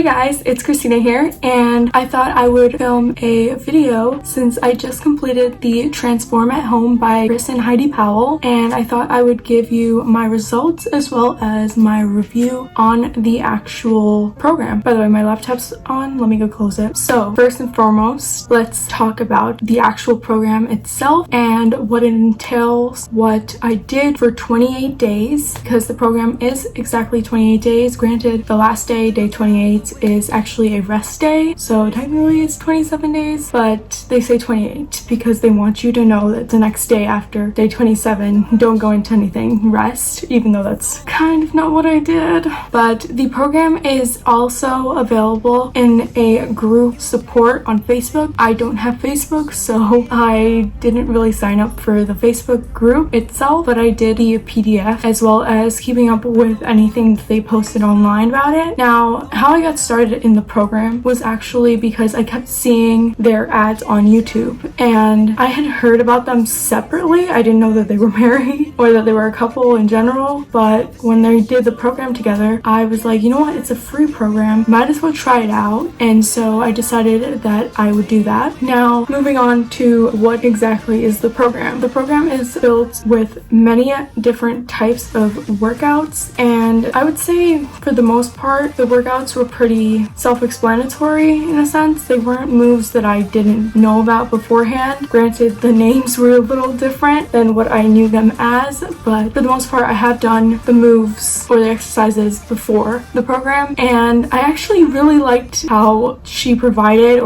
Hey guys, it's Kristina here, and I thought I would film a video since I just completed the Transform at Home by Chris and Heidi Powell, and I thought I would give you my results as well as my review on the actual program. By the way, my laptop's on. Let me go close it. So first and foremost, let's talk about the actual program itself and what it entails, what I did for 28 days, because the program is exactly 28 days. Granted, the last day, day 28, is actually a rest day, so technically it's 27 days, but they say 28 because they want you to know that the next day after day 27, don't go into anything, rest, even though that's kind of not what I did. But the program is also available in a group support on Facebook. I don't have Facebook, so I didn't really sign up for the Facebook group itself, but I did the PDF as well as keeping up with anything that they posted online about it. Now, how I got started in the program was actually because I kept seeing their ads on YouTube, and I had heard about them separately. I didn't know that they were married or that they were a couple in general, but when they did the program together, I was like, you know what, it's a free program, might as well try it out. And so I decided that I would do that. Now, moving on to what exactly is the program. The program is built with many different types of workouts, and I would say for the most part the workouts were pretty self-explanatory in a sense. They weren't moves that I didn't know about beforehand. Granted, the names were a little different than what I knew them as, but for the most part I have done the moves or the exercises before the program, and I actually really liked how they provided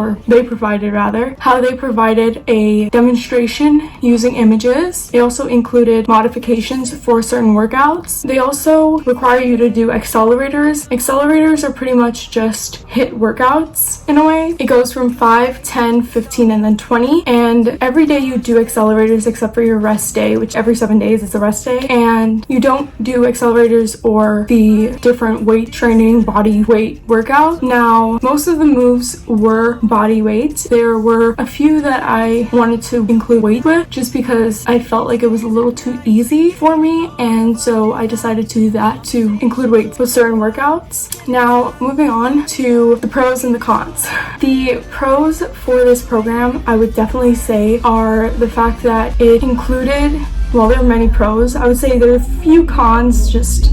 a demonstration using images. They also included modifications for certain workouts. They also require you to do accelerators. Accelerators are pretty much just HIIT workouts in a way. It goes from 5, 10, 15, and then 20, and every day you do accelerators except for your rest day, which every 7 days is a rest day, and you don't do accelerators or the different weight training body weight workout. Now, most of the moves were body weight. There were a few that I wanted to include weight with just because I felt like it was a little too easy for me, and so I decided to do that, to include weights with certain workouts. Now, moving on to the pros and the cons. The pros for this program, I would definitely say, are the fact that it included, well, there are many pros. I would say there are a few cons, just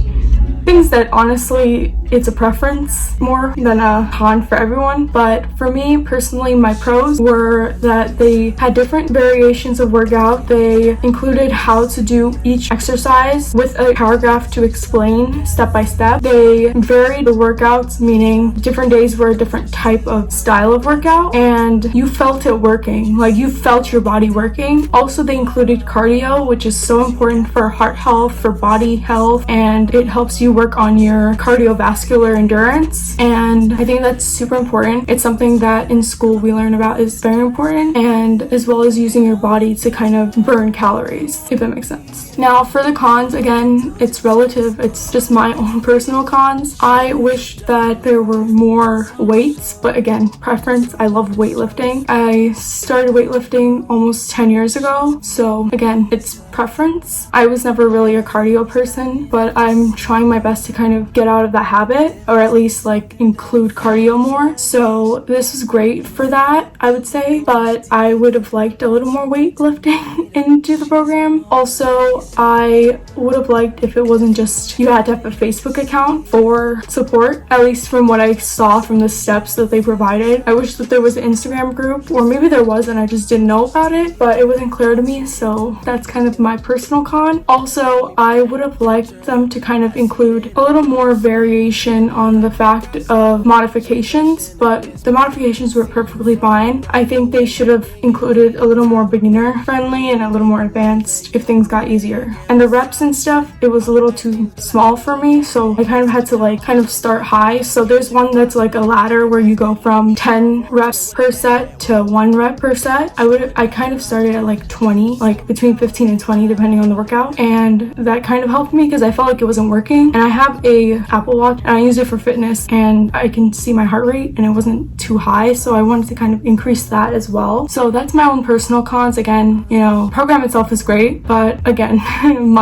things that honestly it's a preference more than a con for everyone. But for me personally, my pros were that they had different variations of workout. They included how to do each exercise with a paragraph to explain step by step. They varied the workouts, meaning different days were a different type of style of workout, and you felt it working, like you felt your body working. Also, they included cardio, which is so important for heart health, for body health, and it helps you work on your cardiovascular endurance, and I think that's super important. It's something that in school we learn about is very important, and as well as using your body to kind of burn calories, if that makes sense. Now, for the cons, again, it's relative. It's just my own personal cons. I wish that there were more weights, but again, preference. I love weightlifting. I started weightlifting almost 10 years ago, so again, it's preference. I was never really a cardio person, but I'm trying my best to kind of get out of that habit, or at least like include cardio more. So this was great for that, I would say, but I would have liked a little more weightlifting into the program. Also, I would have liked if it wasn't just you had to have a Facebook account for support, at least from what I saw from the steps that they provided. I wish that there was an Instagram group, or maybe there was and I just didn't know about it, but it wasn't clear to me, so that's kind of my personal con. Also, I would have liked them to kind of include a little more variation on the fact of modifications, but the modifications were perfectly fine. I think they should have included a little more beginner friendly and a little more advanced if things got easier. And the reps and stuff, it was a little too small for me, so I kind of had to like kind of start high. So there's one that's like a ladder where you go from 10 reps per set to 1 rep per set. I kind of started at like 20, like between 15 and 20 depending on the workout, and that kind of helped me because I felt like it wasn't working. And I have a Apple Watch and I use it for fitness, and I can see my heart rate and it wasn't too high, so I wanted to kind of increase that as well. So that's my own personal cons. Again, you know, program itself is great, but again,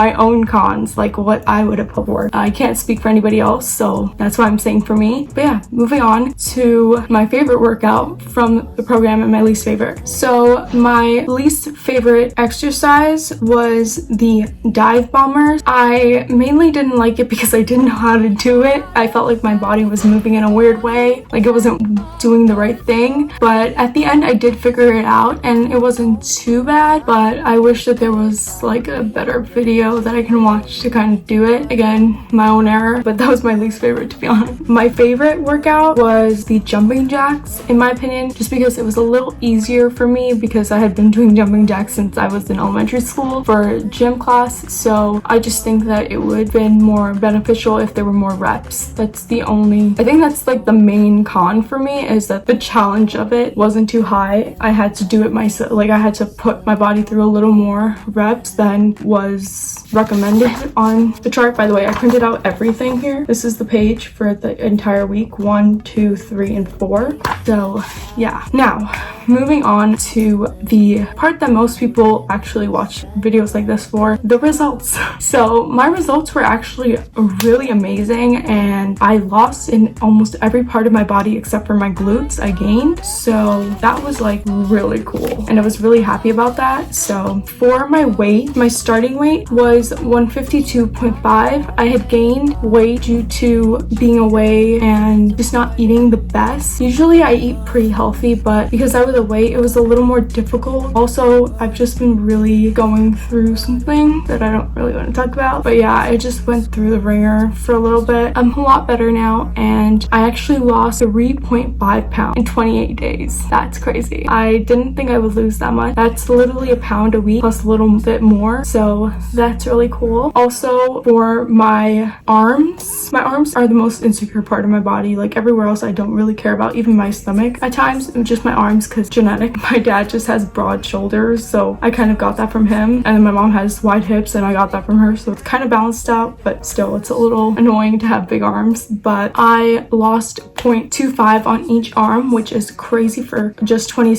my own cons, like what I would have hoped for. I can't speak for anybody else, so that's why I'm saying for me. But yeah, moving on to my favorite workout from the program and my least favorite. So my least favorite exercise was the dive bombers. I mainly didn't like it because I didn't know how to do it. I felt like my body was moving in a weird way, like it wasn't doing the right thing. But at the end I did figure it out and it wasn't too bad, but I wish that there was like a better video that I can watch to kind of do it. Again, my own error, but that was my least favorite, to be honest. My favorite workout was the jumping jacks, in my opinion, just because it was a little easier for me because I had been doing jumping jacks since I was in elementary school for gym class. So I just think that it would have been more beneficial if there were more reps. That's the only, I think that's like the main con for me, is that the challenge of it wasn't too high. I had to do it myself, like I had to put my body through a little more reps than was recommended on the chart. By the way, I printed out everything here. This is the page for the entire week, 1, 2, 3, and 4. So yeah, now moving on to the part that most people actually watch videos like this for, the results. So my results were actually really amazing and I lost in almost every part of my body except for my glutes. I gained, so that was like really cool and I was really happy about that. So for my weight, my starting weight was 152.5. I had gained weight due to being away and just not eating the best. Usually I eat pretty healthy, but because I was away, it was a little more difficult. Also, I've just been really going through something that I don't really want to talk about, but yeah, I just went through the ringer for a little bit. I'm a lot better now and I actually lost 3.5 pounds in 28 days. That's crazy. I didn't think I would lose that much. That's literally a pound a week plus a little bit more, so that's really cool. Also, for my arms are the most insecure part of my body. Like everywhere else I don't really care about, even my stomach at times, just my arms because genetic. My dad just has broad shoulders, so I kind of got that from him, and then my mom has wide hips and I got that from her, so it's kind of balanced out, but still it's a little annoying to have big arms. But I lost 0.25 on each arm, which is crazy for just 20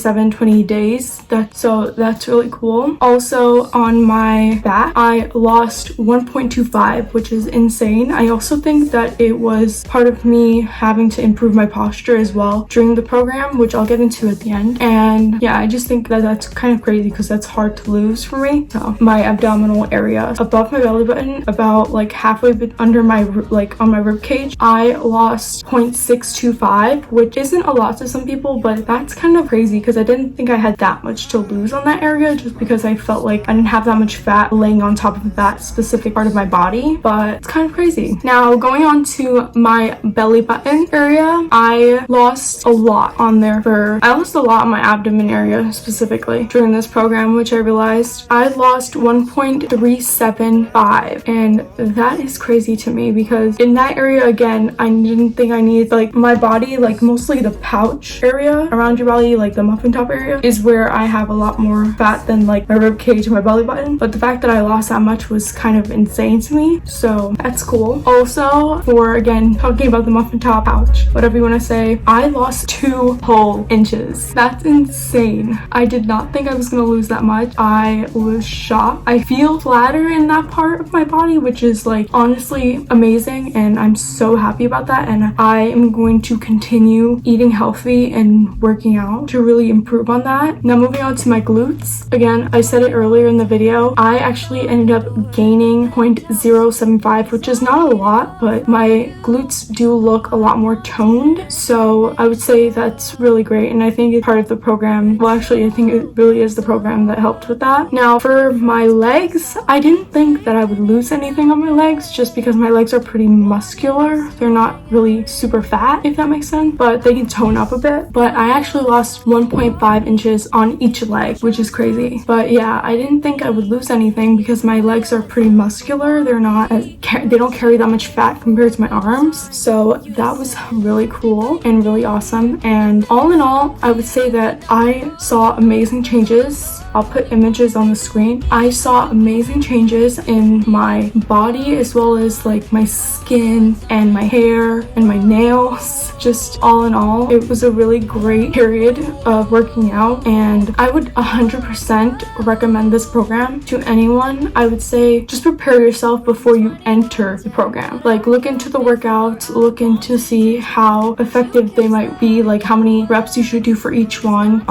days. That's really cool. Also on my back I lost 1.25, which is insane. I also think that it was part of me having to improve my posture as well during the program, which I'll get into at the end. And yeah, I just think that that's kind of crazy because that's hard to lose for me. So my abdominal area above my belly button, about like halfway under my, like on my rib cage, I lost 0.625, which isn't a lot to some people, but that's kind of crazy because I didn't think I had that much to lose on that area, just because I felt like I didn't have that much fat laying on top of that specific part of my body. But it's kind of crazy. Now going on to my belly button area, I lost a lot on there. I lost a lot on my abdomen area specifically during this program, which I realized I lost 1.375, and that is crazy to me because in that area, again, I didn't think I needed, like my body, like mostly the pouch area around your belly, like the muffin top area, is where I have a lot more fat than like my rib cage and my belly button. But the fact that I lost that much was kind of insane to me, so that's cool. Also, for again talking about the muffin top pouch, whatever you want to say, I lost 2 whole inches. That's insane. I did not think I was gonna lose that much. I was shocked. I feel flatter in that part of my body, which is like honestly amazing, and I'm so happy about that. And I am going to continue eating healthy and working out to really improve on that. Now moving on to my glutes. Again, I said it earlier in the video, I actually ended up gaining 0.075, which is not a lot, but my glutes do look a lot more toned, so I would say that's really great. And I think it's part of the program. Well, actually I think it really is the program that helped with that. Now for my legs, I didn't think that I would lose anything on my legs just because my legs are pretty muscular. They're not really super fat, if that makes sense, but they can tone up a bit. But I actually lost 1.5 inches on each leg, which is crazy. But yeah, I didn't think I would lose anything because my legs are pretty muscular. They're not they don't carry that much fat compared to my arms, so that was really cool and really awesome. And all in all, I would say that I saw amazing changes. I'll put images on the screen. I saw amazing changes in my body as well as like my skin skin and my hair and my nails. Just all in all, it was a really great period of working out, and I would 100% recommend this program to anyone. I would say just prepare yourself before you enter the program. Like, look into the workouts, look into see how effective they might be, like how many reps you should do for each one.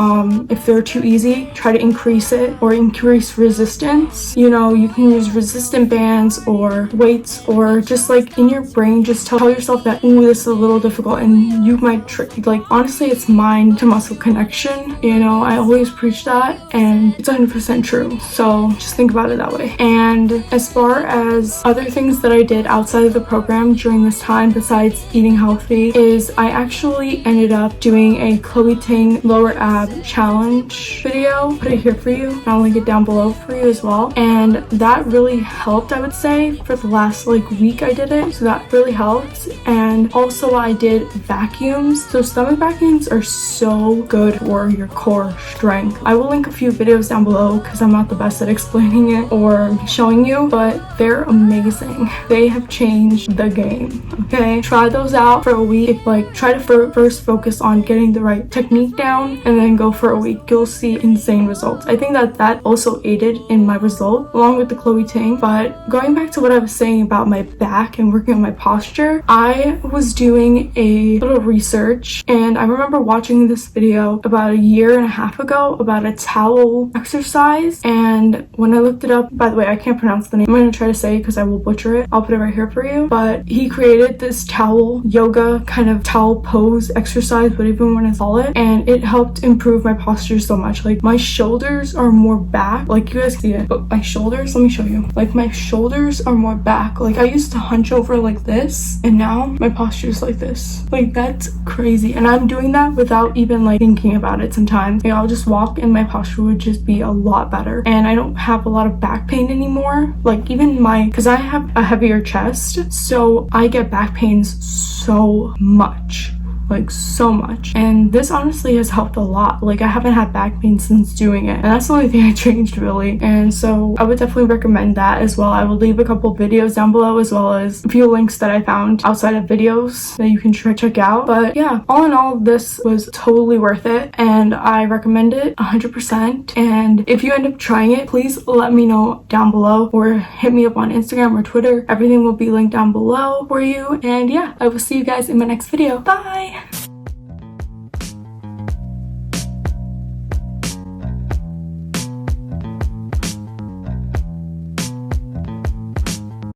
If they're too easy, try to increase it or increase resistance. You know, you can use resistant bands or weights, or just like in your brain, just tell yourself that, ooh, this is a little difficult, and you might like, honestly, it's mind to muscle connection. You know, I always preach that, and it's 100% true. So just think about it that way. And as far as other things that I did outside of the program during this time, besides eating healthy, is I actually ended up doing a Chloe Ting lower ab challenge video. I'll put it here for you, and I'll link it down below for you as well. And that really helped, I would say, for the last like week I did it. So that really helped. And also I did vacuums. So stomach vacuums are so good for your core strength. I will link a few videos down below because I'm not the best at explaining it or showing you, but they're amazing. They have changed the game. Okay, try those out for a week. Like, try to first focus on getting the right technique down, and then go for a week. You'll see insane results. I think that also aided in my result along with the Chloe Ting. But going back to what I was saying about my back and working on my posture, I was doing a little research, and I remember watching this video about a year and a half ago about a towel exercise. And when I looked it up, by the way, I can't pronounce the name. I'm going to try to say it because I will butcher it. I'll put it right here for you. But he created this towel yoga kind of towel pose exercise, whatever you want to call it, and it helped improve my posture so much. Like, my shoulders are more back, like you guys see it, but my shoulders, let me show you, like my shoulders are more back. Like, I used to hunch over like this, and now my posture is like this. Like, that's crazy. And I'm doing that without even like thinking about it sometimes. Like, I'll just walk and my posture would just be a lot better, and I don't have a lot of back pain anymore. Like, even because I have a heavier chest, so I get back pains so much. Like, so much. And this honestly has helped a lot. Like, I haven't had back pain since doing it, and that's the only thing I changed, really. And so I would definitely recommend that as well. I will leave a couple videos down below, as well as a few links that I found outside of videos that you can check out. But yeah, all in all, this was totally worth it, and I recommend it 100%. And if you end up trying it, please let me know down below, or hit me up on Instagram or Twitter. Everything will be linked down below for you. And yeah, I will see you guys in my next video. Bye!